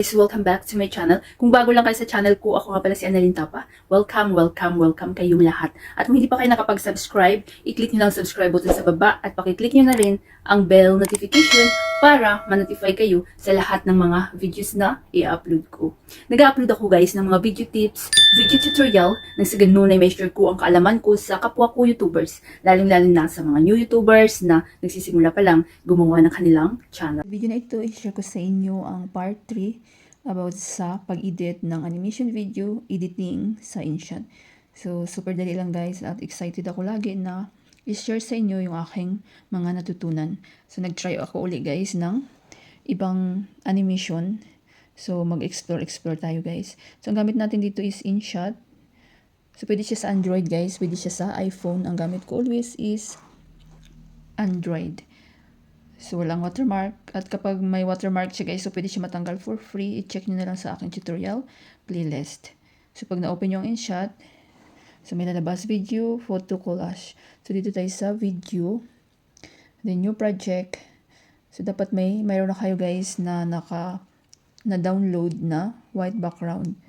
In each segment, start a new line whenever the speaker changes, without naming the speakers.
Guys, welcome back to my channel. Kung bago lang kayo sa channel ko, ako nga pala si Annalyn Tapa. Welcome kayong lahat. At kung hindi pa kayo nakapag-subscribe, i-click nyo lang ang subscribe button sa baba at pakiclick nyo na rin ang bell notification para ma-notify kayo sa lahat ng mga videos na i-upload ko. Nag-upload ako guys ng mga video tips, video tutorial, nang sa ganun ay may share ko ang kaalaman ko sa kapwa ko YouTubers, lalong-lalo na sa mga new YouTubers na nagsisimula pa lang gumawa ng kanilang channel. Video na ito, i-share ko sa inyo ang part 3 about sa pag-edit ng animation video, editing sa InShot. So, super dali lang guys at excited ako lagi na i-share sa inyo yung aking mga natutunan. So, nag-try ako uli guys ng ibang animation. So, mag-explore tayo guys. So, ang gamit natin dito is InShot. So, pwede siya sa Android guys, pwede siya sa iPhone. Ang gamit ko always is Android. So, walang watermark. At kapag may watermark siya guys, so pwede siya matanggal for free. I-check nyo na lang sa aking tutorial playlist. So, pag na-open yung InShot, so may lalabas video, photo, collage. So, dito tayo sa video. Then, new project. So, dapat mayroon na kayo guys na na-download na white background.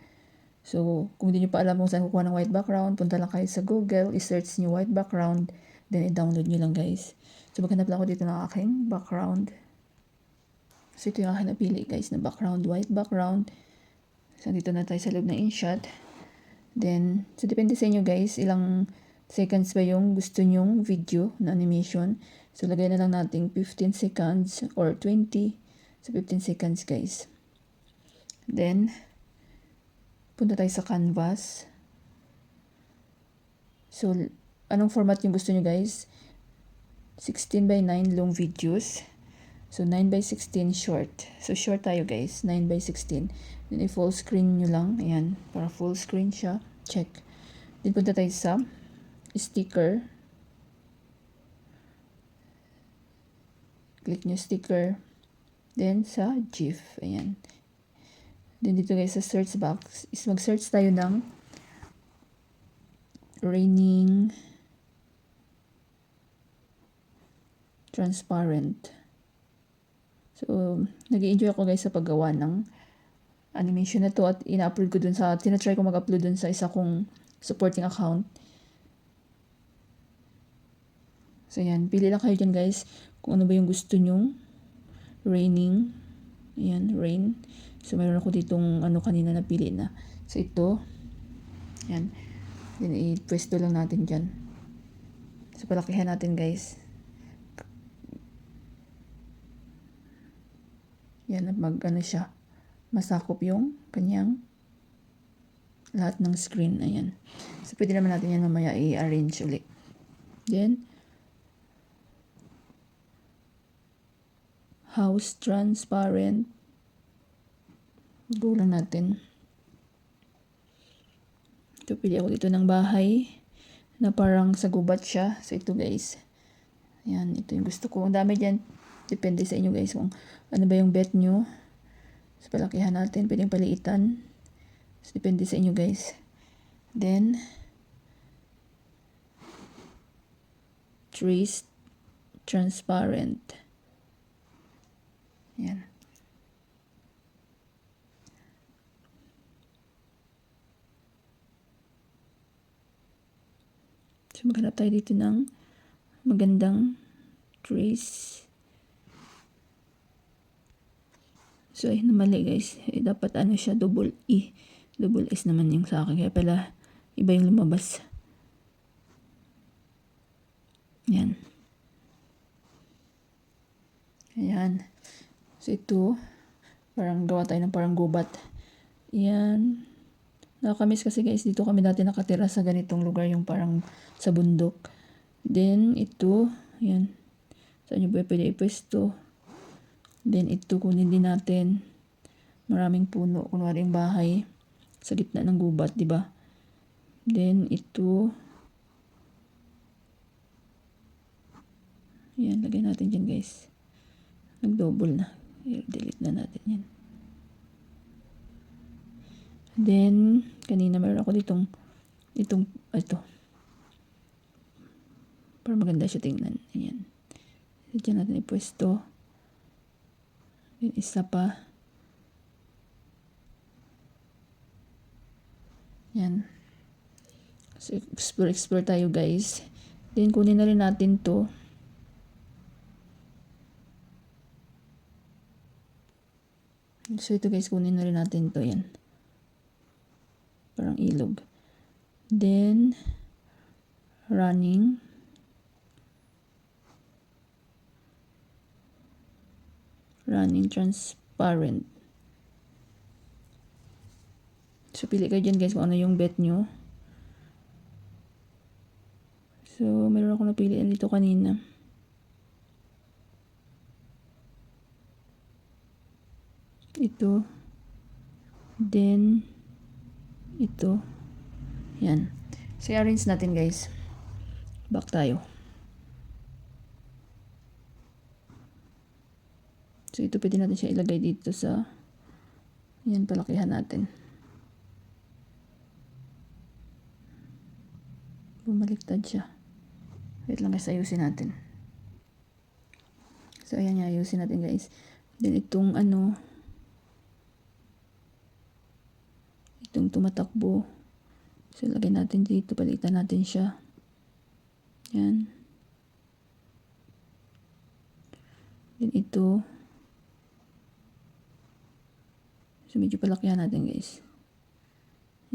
So, kung hindi nyo pa alam kung saan kukuha ng white background, punta lang kayo sa Google, i-search nyo white background, then i-download nyo lang guys. So, maghanap lang ako dito ng aking background. So, ito yung aking napili guys na background, white background. So, dito na tayo sa loob ng InShot. Then, so depende sa inyo guys, ilang seconds ba yung gusto nyong video na animation. So, lagay na lang natin 15 seconds or 20. So, 15 seconds guys. Then, punta tayo sa canvas. So, anong format yung gusto nyo guys? 16:9 long videos. So, 9:16 short. So, short tayo guys. 9:16. Then, i-full screen nyo lang. Ayan. Para full screen siya. Check. Then, punta tayo sa sticker. Click nyo sticker. Then, sa GIF. Ayan. Then, dito guys sa search box is mag-search tayo ng raining transparent. So, nag-i-enjoy ako guys sa paggawa ng animation na to at ina-upload ko dun sa, tinatry ko mag-upload dun sa isa kong supporting account. So, yan. Pili lang kayo dyan guys kung ano ba yung gusto nyong raining. Ayan, rain. So, mayroon ako ditong ano kanina napili na. So, ito. Yan. Then, i-pwesto lang natin dyan. So, palakihan natin guys. Yan, mag-ano siya. Masakop yung kanyang lahat ng screen. Ayan. So, pwede naman natin yan mamaya i-arrange ulit. Then, house transparent. Go lang natin. Ito, pili ako dito ng bahay na parang sa gubat siya. So, ito guys. Ayan, ito yung gusto ko. Ang dami dyan. Depende sa inyo guys kung ano ba yung bet nyo. So, palakihan natin. Pwedeng paliitan. So, depende sa inyo guys. Then, trees transparent. Yan. So, maghanap tayo dito ng magandang trees. So, ay, namali guys. Dapat ano siya, double E. Double S naman yung sa akin. Kaya pala, iba yung lumabas. Yan. Ayan. So, ito, parang gawa tayo ng parang gubat. Yan. Nakakamiss kasi guys, dito kami dati nakatira sa ganitong lugar, yung parang sa bundok. Then, ito, yan. Saan nyo ba pwede ipwesto? Then, ito, kunin din natin. Maraming puno. Kunwari yung bahay sa gitna ng gubat, di ba? Then, ito. Yan, lagay natin dyan, guys. Nag-double na. I-delete na natin yan. Then, kanina meron ako ito. Para maganda siya tingnan. Ayan. Diyan natin ipwesto. Then, isa pa. Yan. So, explore tayo guys. Then, kunin na rin natin to. So, ito guys, kunin na rin natin to. Yan. Parang ilog. Then, running. Running transparent. So, pili kayo dyan guys kung ano yung bet nyo. So, meron ako napilian dito kanina. Ito. Then, ito. Yan. So, i-arrange natin guys. Back tayo. So, ito pwede natin siya ilagay dito sa yan, palakihan natin. Bumaliktad siya. Wait lang guys, ayusin natin. So, ayan nga, ayusin natin guys. Then, itong itong tumatakbo. So, lagay natin dito, palitan natin siya. Yan. Then, ito. So, medyo palakihan natin guys.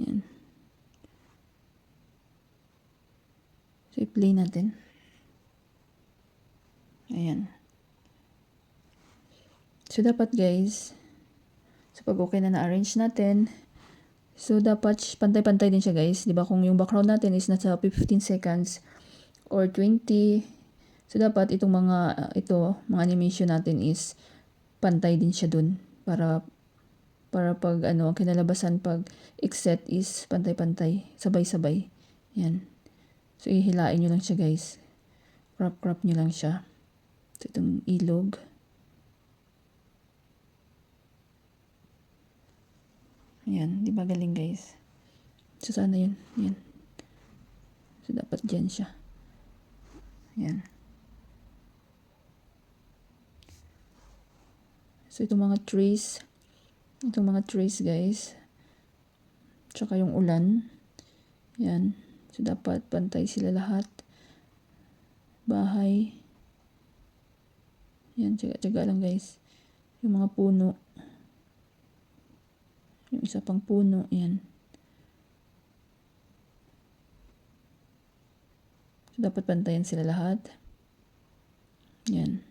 Yan. So, i-play natin. Ayan. So, dapat guys, so pag okay na na-arrange natin, so dapat pantay-pantay din siya guys. Diba kung yung background natin is nasa 15 seconds or 20, so dapat itong mga, mga animation natin is pantay din siya dun. Para pag ang kinalabasan pag exit is pantay-pantay, sabay-sabay. Yan. So, ihilain nyo lang siya guys. Crop nyo lang siya. So, itong ilog. Ayan. Di ba galing guys? So, sana yun. Yan. So, dapat dyan siya. Ayan. So, itong mga trees. Itong mga trees guys. Tsaka yung ulan. Yan. So, dapat pantay sila lahat. Bahay. Yan, tsaga-tsaga lang guys. Yung mga puno. Yung isa pang puno. Yan. So, dapat pantayan sila lahat. Yan.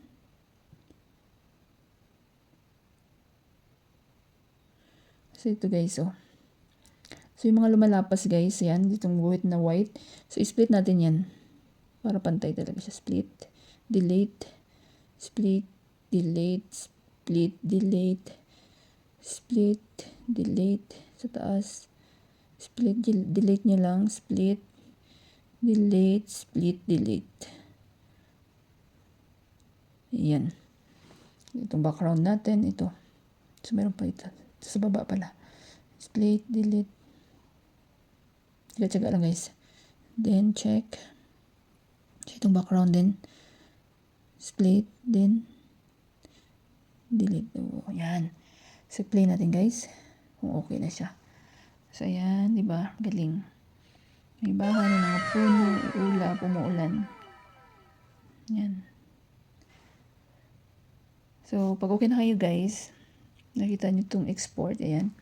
So, ito guys, oh. So, yung mga lumalapas guys, yan, ditong guhit na white. So, split natin yan. Para pantay talaga siya. Split, delete, split, delete, split, delete, split, delete. Sa taas, split, delete nyo lang, split, delete, split, delete. Yan. Itong background natin, ito. So, meron pa ito. Sa baba pala. Split, delete. Tsaga-tsaga lang guys. Then, check. So, itong background din. Split, then, delete. Oh, yan. So, play natin guys. Kung okay na siya. So, ayan. Diba? Galing. May bahay ng mga puno, ulap, umuulan. Yan. So, pag okay na kayo guys, nakita nyo itong export. Ayan.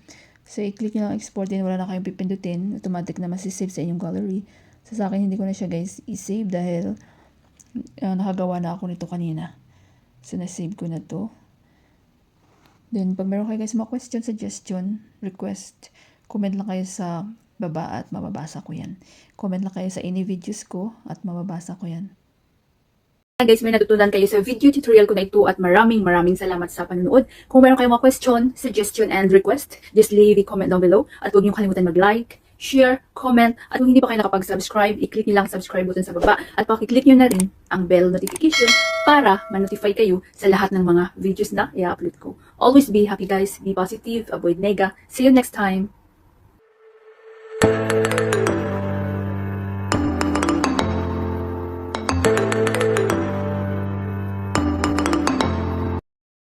So, i-click nyo lang export din. Wala na kayong pipindutin. Automatic na masisave sa inyong gallery. So, sa akin, hindi ko na siya guys i-save dahil nakagawa na ako nito kanina. So, na-save ko na to. Then, pag meron kayo guys mga question, suggestion, request, comment lang kayo sa baba at mababasa ko yan. Comment lang kayo sa any videos ko at mababasa ko yan. Guys, may natutunan kayo sa video tutorial ko na ito at maraming salamat sa panonood. Kung meron kayong mga question, suggestion, and request, just leave a comment down below. At huwag niyo kalimutan mag-like, share, comment, at kung hindi pa kayo nakapag-subscribe, i-click niyo lang subscribe button sa baba at pakiclick niyo na rin ang bell notification para ma-notify kayo sa lahat ng mga videos na i-upload ko. Always be happy guys, be positive, avoid nega. See you next time.